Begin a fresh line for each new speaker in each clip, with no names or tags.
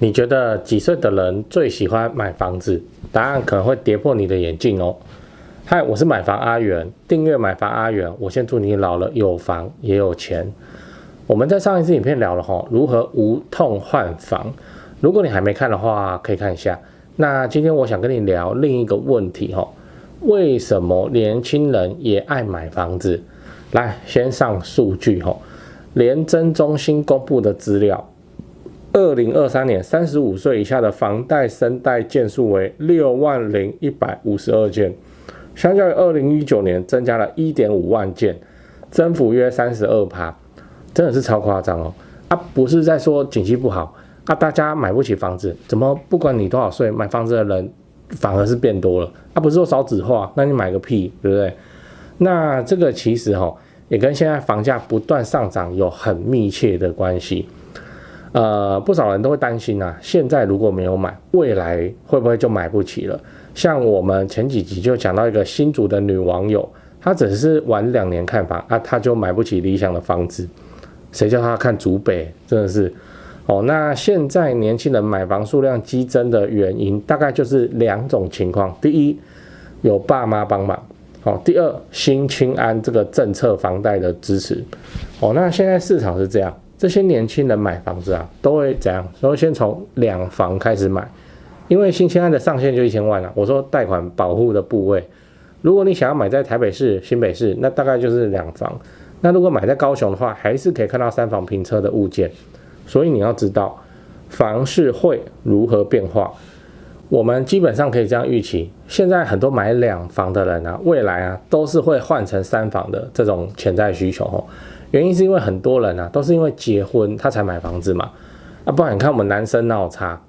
你觉得几岁的人最喜欢买房子？答案可能会跌破你的眼镜哦。嗨，我是买房阿元，订阅买房阿元，我先祝你老了有房也有钱。我们在上一次影片聊了如何无痛换房，如果你还没看的话，可以看一下。那今天我想跟你聊另一个问题为什么年轻人也爱买房子？来，先上数据联征中心公布的资料。2023年35岁以下的房贷申贷件数为60152件，相较于2019年增加了1.5万件，增幅约32%，真的是超夸张不是在说景气不好大家买不起房子，怎么不管你多少岁，买房子的人反而是变多了不是说少子化，那你买个屁，对不对？那这个其实也跟现在房价不断上涨有很密切的关系。不少人都会担心现在如果没有买，未来会不会就买不起了？像我们前几集就讲到一个新竹的女网友，她只是晚2年看房她就买不起理想的房子，谁叫她看竹北，真的是那现在年轻人买房数量激增的原因大概就是2种情况：第一，有爸妈帮忙；第二，新青安这个政策房贷的支持。那现在市场是这样。这些年轻人买房子都会怎样？都会先从2房开始买，因为新青安的上限就1000万我说贷款保护的部位，如果你想要买在台北市、新北市，那大概就是2房。那如果买在高雄的话，还是可以看到3房平车的物件。所以你要知道，房市会如何变化。我们基本上可以这样预期，现在很多买2房的人未来都是会换成3房的这种潜在需求原因是因为很多人都是因为结婚他才买房子嘛不然你看我们男生哪有差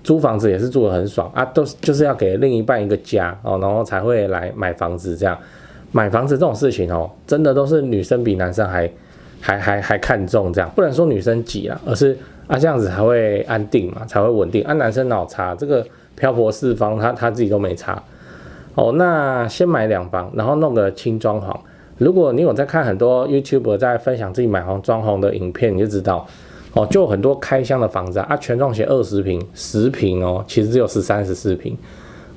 租房子也是住得很爽都就是要给另一半一个家然后才会来买房子。这样买房子这种事情真的都是女生比男生还看重，这样不能说女生急而是这样子才会安定嘛，才会稳定男生哪有差？这个漂泊四方他自己都没差那先买2房，然后弄个轻装潢。如果你有在看很多 YouTuber 在分享自己买房装潢的影片，你就知道就有很多开箱的房子全幢写20坪、10坪其实只有13、14坪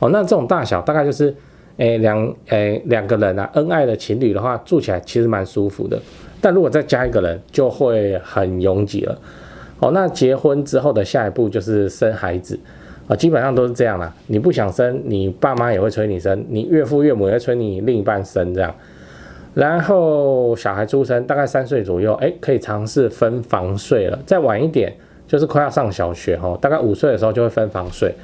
那这种大小大概就是两个人恩爱的情侣的话，住起来其实蛮舒服的。但如果再加一个人，就会很拥挤了那结婚之后的下一步就是生孩子基本上都是这样啦。你不想生，你爸妈也会催你生，你岳父岳母也会催你另一半生这样。然后小孩出生大概3岁左右可以尝试分房睡了。再晚一点就是快要上小学大概5岁的时候就会分房睡。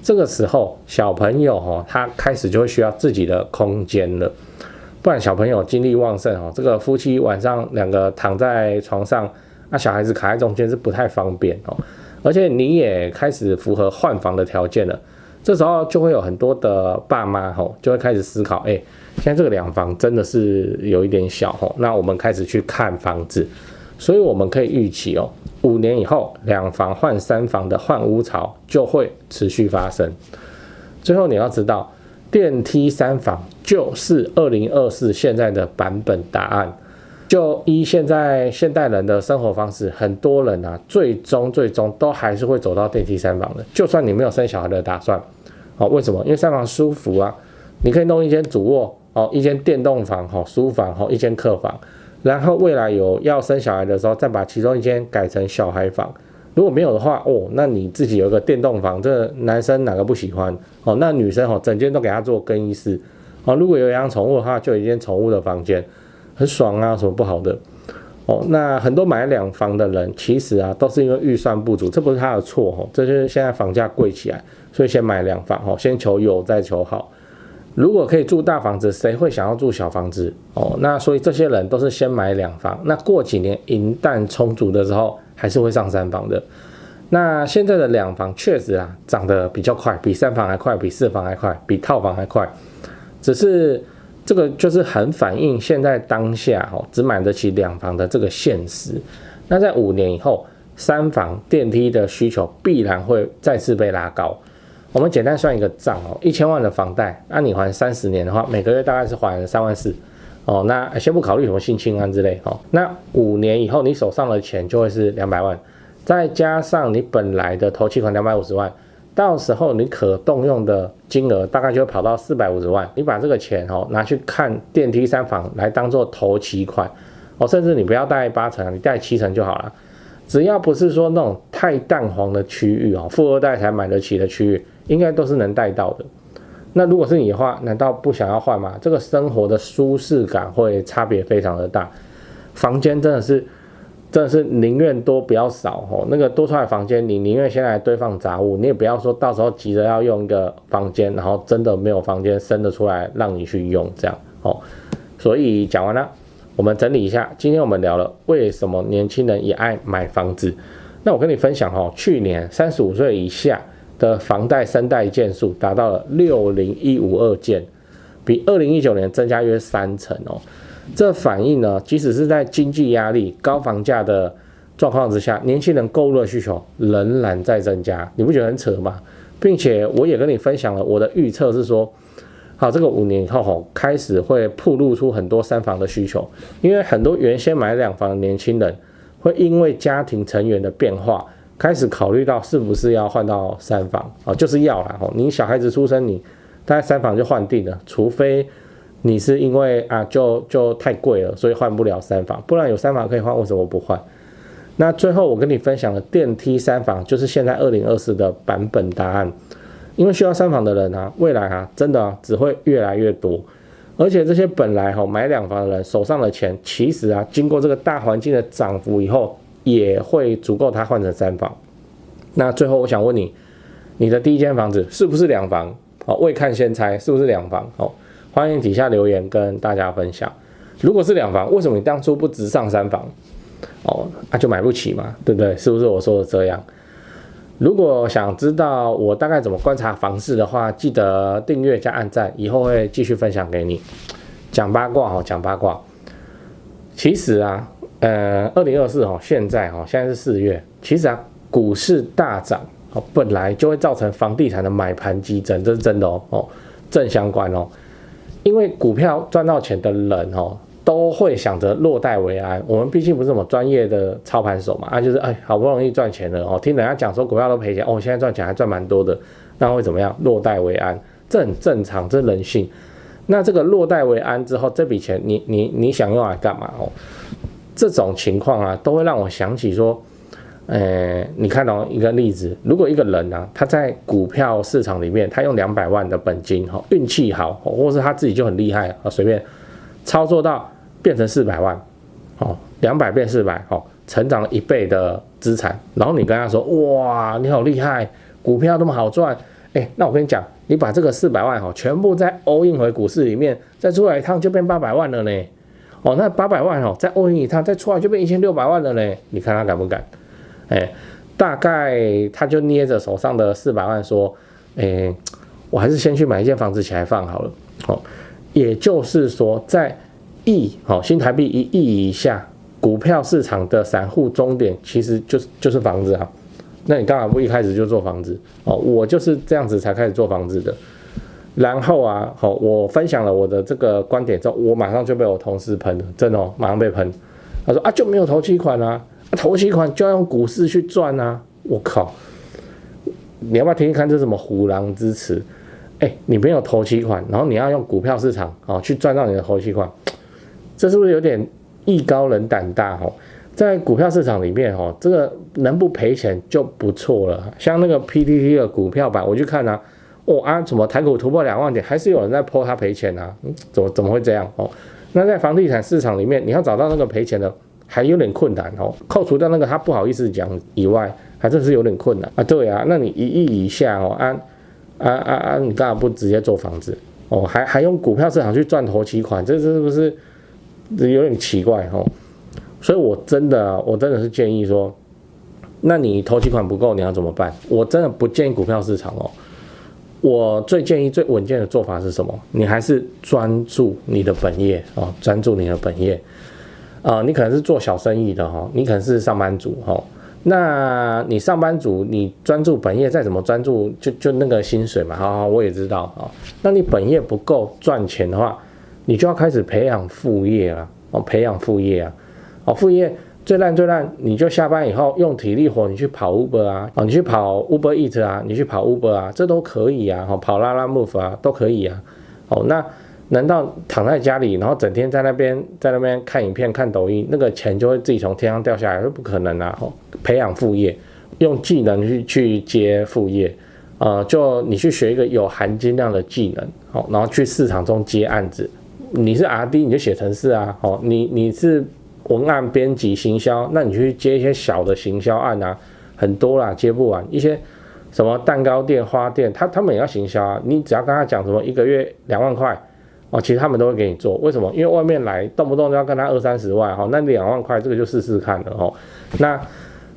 这个时候小朋友他开始就会需要自己的空间了，不然小朋友精力旺盛这个夫妻晚上2个躺在床上小孩子卡在中间是不太方便而且你也开始符合换房的条件了。这时候就会有很多的爸妈就会开始思考现在这个2房真的是有一点小那我们开始去看房子。所以我们可以预期5年以后2房换3房的换屋潮就会持续发生。最后你要知道，电梯3房就是2024现在的版本答案。就依现在现代人的生活方式，很多人最终都还是会走到电梯3房的，就算你没有生小孩的打算为什么？因为3房舒服你可以弄一间主卧一间电动房书房一间客房，然后未来有要生小孩的时候再把其中一间改成小孩房。如果没有的话那你自己有一个电动房，这男生哪个不喜欢那女生整间都给他做更衣室如果有养宠物的话，就有一间宠物的房间，很爽有什么不好的那很多买2房的人其实都是因为预算不足，这不是他的错这就是现在房价贵起来，所以先买2房先求有再求好。如果可以住大房子，谁会想要住小房子那所以这些人都是先买2房，那过几年银弹充足的时候还是会上3房的。那现在的2房确实涨得比较快，比3房还快，比4房还快，比套房还快，只是这个就是很反映现在当下只买得起2房的这个现实。那在5年以后，3房电梯的需求必然会再次被拉高。我们简单算一个账1000万的房贷你还30年的话，每个月大概是还34000那先不考虑什么新青安之类那5年以后你手上的钱就会是200万，再加上你本来的头期款250万，到时候你可动用的金额大概就会跑到450万。你把这个钱拿去看电梯3房来当做头期款甚至你不要贷8成，你贷7成就好了。只要不是说那种太淡黄的区域富二代才买得起的区域，应该都是能贷到的。那如果是你的话，难道不想要换吗？这个生活的舒适感会差别非常的大，房间真的是宁愿多不要少那个多出来的房间，你宁愿先来堆放杂物，你也不要说到时候急着要用一个房间，然后真的没有房间生得出来让你去用这样所以讲完了，我们整理一下，今天我们聊了为什么年轻人也爱买房子。那我跟你分享去年35岁以下的房贷申贷件数达到了60152件，比2019年增加约3成这反映呢，即使是在经济压力、高房价的状况之下，年轻人购入的需求仍然在增加，你不觉得很扯吗？并且我也跟你分享了我的预测是说，好，这个5年以后开始会暴露出很多3房的需求，因为很多原先买2房的年轻人会因为家庭成员的变化，开始考虑到是不是要换到3房就是要啦你小孩子出生，你大概3房就换定了，除非你是因为就太贵了，所以换不了3房，不然有3房可以换，为什么不换？那最后我跟你分享的电梯3房，就是现在2024的版本答案。因为需要3房的人未来真的只会越来越多，而且这些本来买2房的人手上的钱，其实经过这个大环境的涨幅以后，也会足够他换成3房。那最后我想问你，你的第一间房子是不是2房？未看先猜，是不是2房？欢迎底下留言跟大家分享。如果是2房，为什么你当初不直上3房？就买不起嘛，对不对？是不是我说的这样？如果想知道我大概怎么观察房市的话，记得订阅加按赞，以后会继续分享给你。讲八卦讲八卦。其实2024现在是4月，其实股市大涨本来就会造成房地产的买盘激增，这是真的正相关因为股票赚到钱的人都会想着落袋为安。我们毕竟不是什么专业的操盘手嘛，就是好不容易赚钱了听人家讲说股票都赔钱现在赚钱还赚蛮多的，那会怎么样？落袋为安，这很正常，这人性。那这个落袋为安之后，这笔钱你想用来干嘛这种情况都会让我想起说，你看一个例子，如果一个人他在股票市场里面，他用200万的本金运气好或是他自己就很厉害随便操作到变成400万，200变400成长了1倍的资产，然后你跟他说，哇，你好厉害，股票那么好赚，那我跟你讲，你把这个400万全部再 all in 回股市里面，再出来一趟就变800万了呢。那800万再 all in 一趟，再出来就变1600万了呢。你看他敢不敢？大概他就捏着手上的400万说，我还是先去买一间房子起来放好了。也就是说，在新台币1亿以下，股票市场的散户终点其实就是房子那你干嘛不一开始就做房子？我就是这样子才开始做房子的。然后我分享了我的这个观点之后，我马上就被我同事喷了，真的马上被喷。他说就没有头期款头期款就要用股市去赚我靠！你要不要听听看这是什么虎狼之词？你没有头期款，然后你要用股票市场去赚到你的头期款，这是不是有点艺高人胆大在股票市场里面这个能不赔钱就不错了。像那个 PTT 的股票版，我去看怎么台股突破2万点，还是有人在 po 他赔钱怎么会这样那在房地产市场里面，你要找到那个赔钱的还有点困难扣除掉那个他不好意思讲以外，还真是有点困难对那你1亿以下你干嘛不直接做房子还用股票市场去赚头期款，这是不是有点奇怪所以我真的是建议说，那你头期款不够你要怎么办？我真的不建议股票市场我最建议最稳健的做法是什么？你还是专注你的本业专注你的本业你可能是做小生意的你可能是上班族那你上班族你专注本业再怎么专注就那个薪水嘛我也知道那你本业不够赚钱的话，你就要开始培养副业培养副业副业最烂，你就下班以后用体力活，你去跑 Uber 啊，你去跑 Uber Eats 啊，你去跑 Uber 啊，这都可以啊，跑拉拉 Move 啊，都可以啊。那难道躺在家里，然后整天在那边看影片、看抖音，那个钱就会自己从天上掉下来？不可能啊！培养副业，用技能去接副业，就你去学一个有含金量的技能，然后去市场中接案子。你是 RD 你就写程式啊，你是文案编辑行销，那你去接一些小的行销案啊，很多啦，接不完。一些什么蛋糕店、花店，他们也要行销啊，你只要跟他讲什么1个月2万块。其实他们都会给你做，为什么？因为外面来动不动就要跟他20-30万，那2万块这个就试试看了。那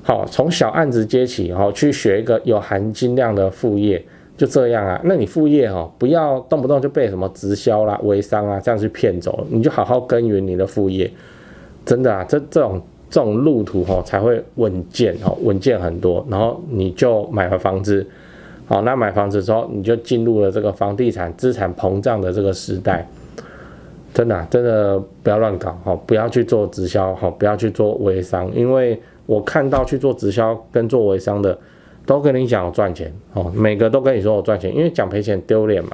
好，从小案子接起，去学一个有含金量的副业，就这样啊。那你副业不要动不动就被什么直销啦、微商啊这样去骗走了，你就好好耕耘你的副业，真的啊，这种路途才会稳健很多，然后你就买了房子。好，那买房子之后，你就进入了这个房地产资产膨胀的这个时代。真的不要乱搞，不要去做直销，不要去做微商，因为我看到去做直销跟做微商的，都跟你讲我赚钱，每个都跟你说我赚钱，因为讲赔钱丢脸嘛。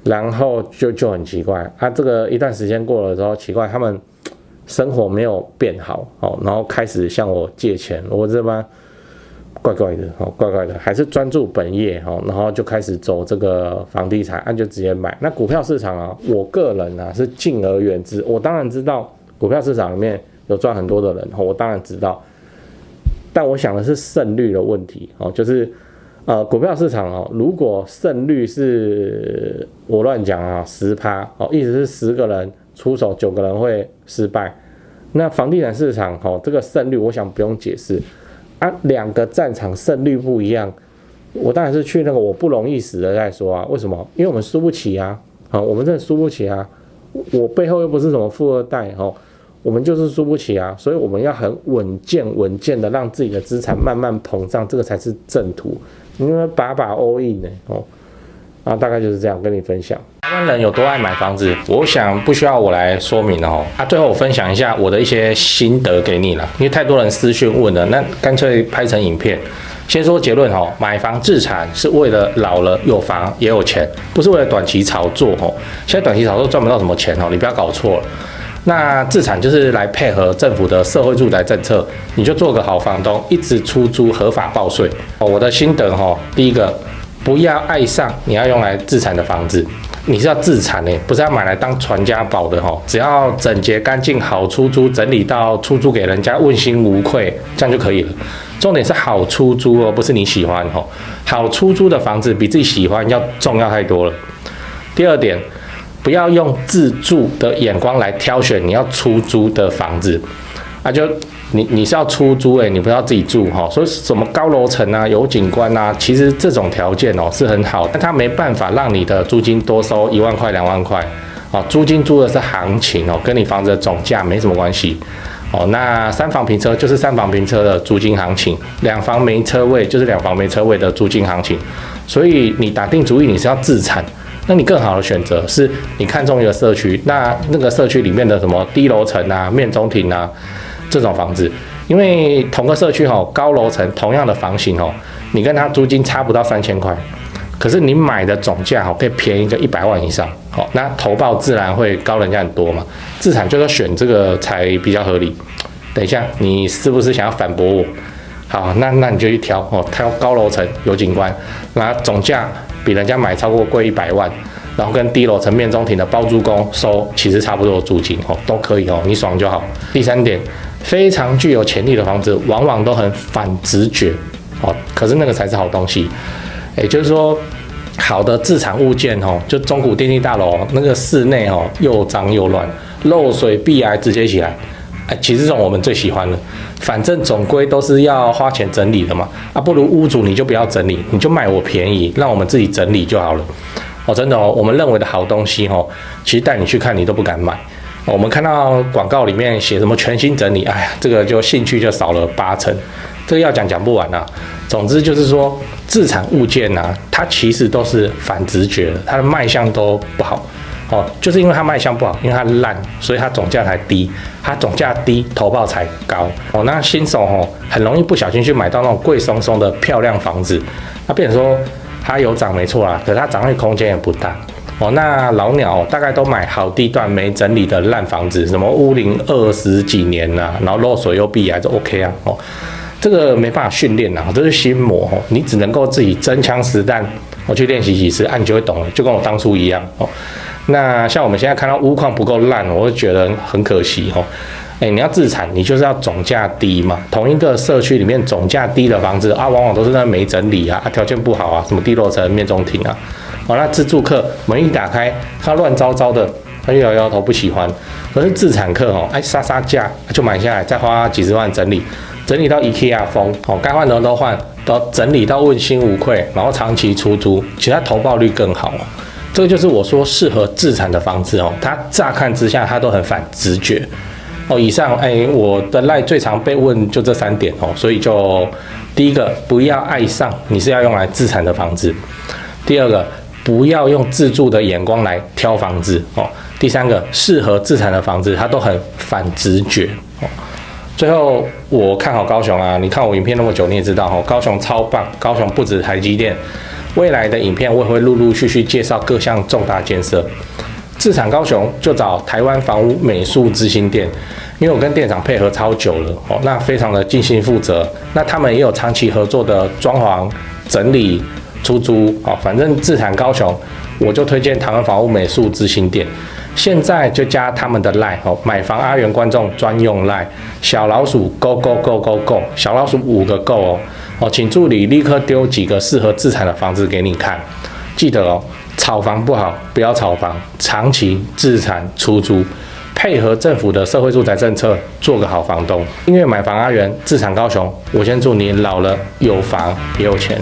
然后就很奇怪啊，这个一段时间过了之后，奇怪他们生活没有变好，然后开始向我借钱，我这边。怪怪的，还是专注本业，然后就开始走这个房地产，就直接买。那股票市场啊，我个人啊是敬而远之。我当然知道股票市场里面有赚很多的人，我当然知道，但我想的是胜率的问题，就是股票市场如果胜率是我乱讲啊10%，意思是10个人出手9个人会失败。那房地产市场这个胜率，我想不用解释。2个战场胜率不一样，我当然是去那个我不容易死的再说啊。为什么？因为我们输不起啊，我们真的输不起啊。我背后又不是什么富二代，我们就是输不起啊。所以我们要很稳健的让自己的资产慢慢膨胀，这个才是正途。因为把 all in 呢，大概就是这样跟你分享。台湾人有多爱买房子，我想不需要我来说明了最后我分享一下我的一些心得给你了，因为太多人私讯问了，那干脆拍成影片。先说结论买房置产是为了老了有房也有钱，不是为了短期炒作现在短期炒作赚不到什么钱你不要搞错了。那置产就是来配合政府的社会住宅政策，你就做个好房东，一直出租合法报税。我的心得第一个，不要爱上你要用来置产的房子。你是要自产不是要买来当传家宝的只要整洁干净好出租，整理到出租给人家问心无愧，这样就可以了。重点是好出租不是你喜欢好出租的房子比自己喜欢要重要太多了。第二点，不要用自住的眼光来挑选你要出租的房子就你是要出租你不是要自己住所以什么高楼层啊、有景观啊，其实这种条件是很好，但它没办法让你的租金多收1万块、2万块租金租的是行情跟你房子的总价没什么关系那3房平车就是3房平车的租金行情，2房没车位就是2房没车位的租金行情，所以你打定主意你是要自产。那你更好的选择是你看中一个社区，那个社区里面的什么低楼层啊、面中庭啊这种房子，因为同个社区高楼层同样的房型你跟它租金差不到3000块，可是你买的总价可以便宜个100万以上那投报自然会高人家很多嘛。自产就是选这个才比较合理。等一下，你是不是想要反驳我？好，那你就去挑高楼层有景观，那总价比人家买超过贵100万，然后跟低楼层面中庭的包租公收其实差不多的租金都可以你爽就好。第三点，非常具有潜力的房子往往都很反直觉可是那个才是好东西。也就是说，好的自产物件就中古电梯大楼那个室内又脏又乱，漏水壁癌直接起来。其实这种我们最喜欢了，反正总归都是要花钱整理的嘛不如屋主你就不要整理，你就卖我便宜，让我们自己整理就好了真的我们认为的好东西其实带你去看你都不敢买我们看到广告里面写什么全新整理，这个就兴趣就少了80%，这个要讲不完啊。总之就是说，自产物件它其实都是反直觉的，它的卖相都不好哦，就是因为它卖相不好，因为它烂，所以它总价才低，它总价低，投报才高。哦，那新手哦很容易不小心去买到那种贵松松的漂亮房子，那变成说它有涨没错啦，可是它涨的空间也不大。哦，那老鸟大概都买好地段没整理的烂房子，什么屋龄20几年啊，然后漏水又壁癌就 OK 啊。哦，这个没办法训练啊，这是心魔哦，你只能够自己真枪实弹，我去练习几次，你就会懂了，就跟我当初一样哦。那像我们现在看到屋况不够烂，我会觉得很可惜哦。你要自产，你就是要总价低嘛。同一个社区里面总价低的房子啊，往往都是那没整理啊，条件不好啊，什么地落层、面中庭啊。哦，那自住客门一打开，他乱糟糟的，他就摇摇头不喜欢。可是自产客哦，杀杀价就买下来，再花几十万整理，整理到 IKEA 风哦，该换的都换，都整理到问心无愧，然后长期出租，其实它投报率更好哦。这个就是我说适合自产的房子哦，它乍看之下它都很反直觉哦。以上我的赖最常被问就这3点哦，所以就第一个不要爱上你是要用来自产的房子，第二个不要用自住的眼光来挑房子哦，第三个适合自产的房子它都很反直觉哦。最后我看好高雄啊，你看我影片那么久你也知道哦，高雄超棒，高雄不止台积电。未来的影片我也会陆陆续续介绍各项重大建设。自产高雄就找台湾房屋美术之星店，因为我跟店长配合超久了哦，那非常的尽心负责。那他们也有长期合作的装潢、整理、出租哦，反正自产高雄我就推荐台湾房屋美术之星店。现在就加他们的 LINE 哦，买房阿元观众专用 LINE， 小老鼠 go go go go go， 小老鼠5个 go 哦。哦，请助理立刻丢几个适合自产的房子给你看。记得哦，炒房不好，不要炒房，长期自产出租，配合政府的社会住宅政策，做个好房东。因为买房阿元，自产高雄，我先祝你老了有房也有钱。